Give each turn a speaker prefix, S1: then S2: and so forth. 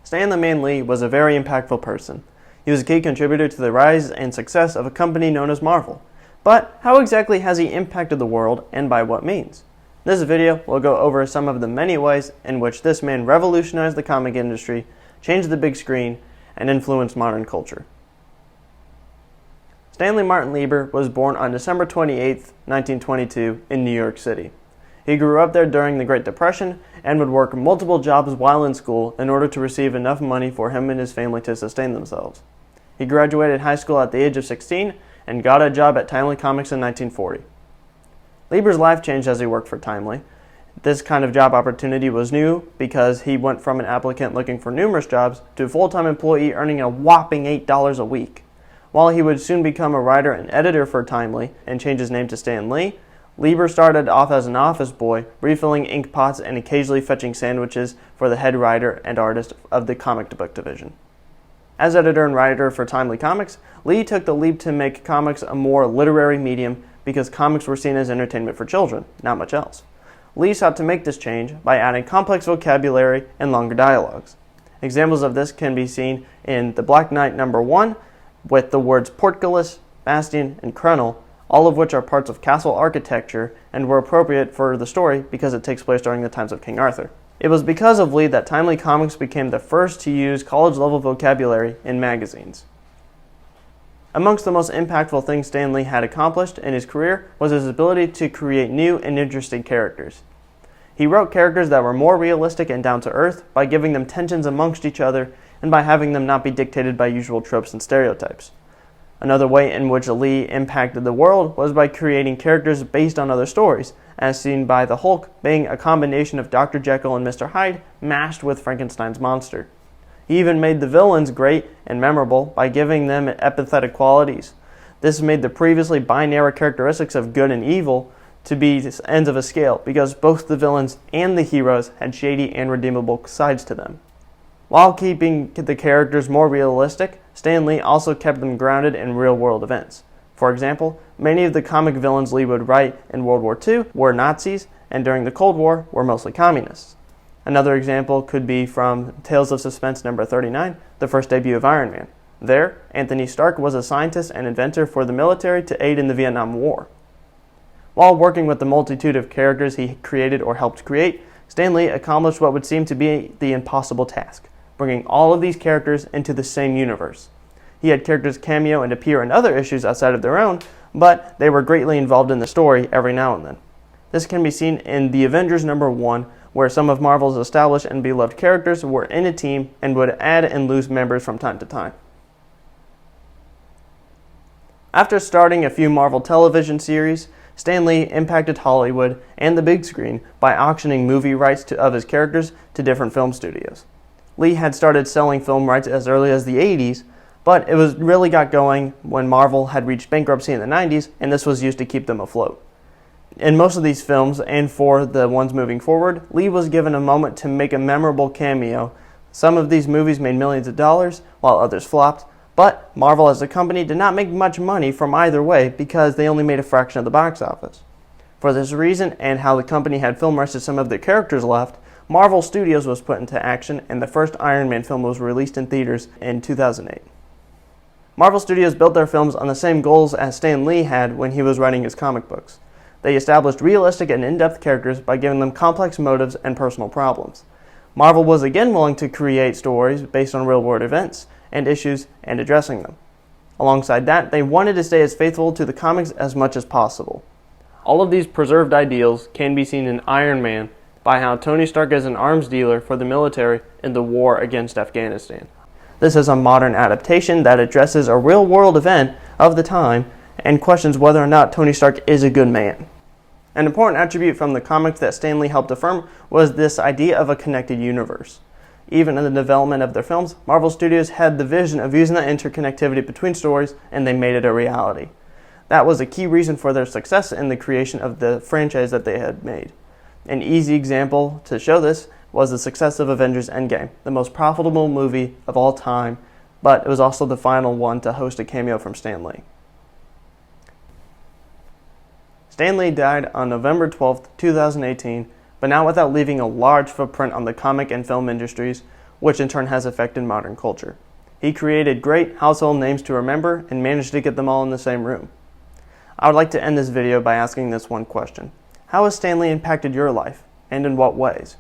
S1: Stan the Man Lee was a very impactful person. He was a key contributor to the rise and success of a company known as Marvel. But how exactly has he impacted the world, and by what means? In this video, we'll go over some of the many ways in which this man revolutionized the comic industry, changed the big screen, and influenced modern culture. Stanley Martin Lieber was born on December 28, 1922, in New York City. He grew up there during the Great Depression and would work multiple jobs while in school in order to receive enough money for him and his family to sustain themselves. He graduated high school at the age of 16 and got a job at Timely Comics in 1940. Lieber's life changed as he worked for Timely. This kind of job opportunity was new because he went from an applicant looking for numerous jobs to a full-time employee earning a whopping $8 a week. While he would soon become a writer and editor for Timely and change his name to Stan Lee, Lieber started off as an office boy, refilling ink pots and occasionally fetching sandwiches for the head writer and artist of the comic book division. As editor and writer for Timely Comics, Lee took the leap to make comics a more literary medium because comics were seen as entertainment for children, not much else. Lee sought to make this change by adding complex vocabulary and longer dialogues. Examples of this can be seen in The Black Knight #1 with the words portcullis, bastion, and crenel, all of which are parts of castle architecture and were appropriate for the story because it takes place during the times of King Arthur. It was because of Lee that Timely Comics became the first to use college-level vocabulary in magazines. Amongst the most impactful things Stan Lee had accomplished in his career was his ability to create new and interesting characters. He wrote characters that were more realistic and down-to-earth by giving them tensions amongst each other and by having them not be dictated by usual tropes and stereotypes. Another way in which Lee impacted the world was by creating characters based on other stories, as seen by the Hulk being a combination of Dr. Jekyll and Mr. Hyde mashed with Frankenstein's monster. He even made the villains great and memorable by giving them empathetic qualities. This made the previously binary characteristics of good and evil to be ends of a scale because both the villains and the heroes had shady and redeemable sides to them. While keeping the characters more realistic, Stan Lee also kept them grounded in real-world events. For example, many of the comic villains Lee would write in World War II were Nazis, and during the Cold War were mostly communists. Another example could be from Tales of Suspense #39, the first debut of Iron Man. There, Anthony Stark was a scientist and inventor for the military to aid in the Vietnam War. While working with the multitude of characters he created or helped create, Stan Lee accomplished what would seem to be the impossible task: bringing all of these characters into the same universe. He had characters cameo and appear in other issues outside of their own, but they were greatly involved in the story every now and then. This can be seen in The Avengers #1, where some of Marvel's established and beloved characters were in a team and would add and lose members from time to time. After starting a few Marvel television series, Stan Lee impacted Hollywood and the big screen by auctioning movie rights of his characters to different film studios. Lee had started selling film rights as early as the 80s, but it really got going when Marvel had reached bankruptcy in the 90s, and this was used to keep them afloat. In most of these films, and for the ones moving forward, Lee was given a moment to make a memorable cameo. Some of these movies made millions of dollars, while others flopped, but Marvel as a company did not make much money from either way because they only made a fraction of the box office. For this reason, and how the company had film rights to some of their characters left, Marvel Studios was put into action, and the first Iron Man film was released in theaters in 2008. Marvel Studios built their films on the same goals as Stan Lee had when he was writing his comic books. They established realistic and in-depth characters by giving them complex motives and personal problems. Marvel was again willing to create stories based on real-world events and issues and addressing them. Alongside that, they wanted to stay as faithful to the comics as much as possible. All of these preserved ideals can be seen in Iron Man by how Tony Stark is an arms dealer for the military in the war against Afghanistan. This is a modern adaptation that addresses a real-world event of the time and questions whether or not Tony Stark is a good man. An important attribute from the comics that Stan Lee helped affirm was this idea of a connected universe. Even in the development of their films, Marvel Studios had the vision of using that interconnectivity between stories, and they made it a reality. That was a key reason for their success in the creation of the franchise that they had made. An easy example to show this was the success of Avengers Endgame, the most profitable movie of all time, but it was also the final one to host a cameo from Stan Lee. Stan Lee died on November 12, 2018, but not without leaving a large footprint on the comic and film industries, which in turn has affected modern culture. He created great household names to remember and managed to get them all in the same room. I would like to end this video by asking this one question. How has Stan Lee impacted your life, and in what ways?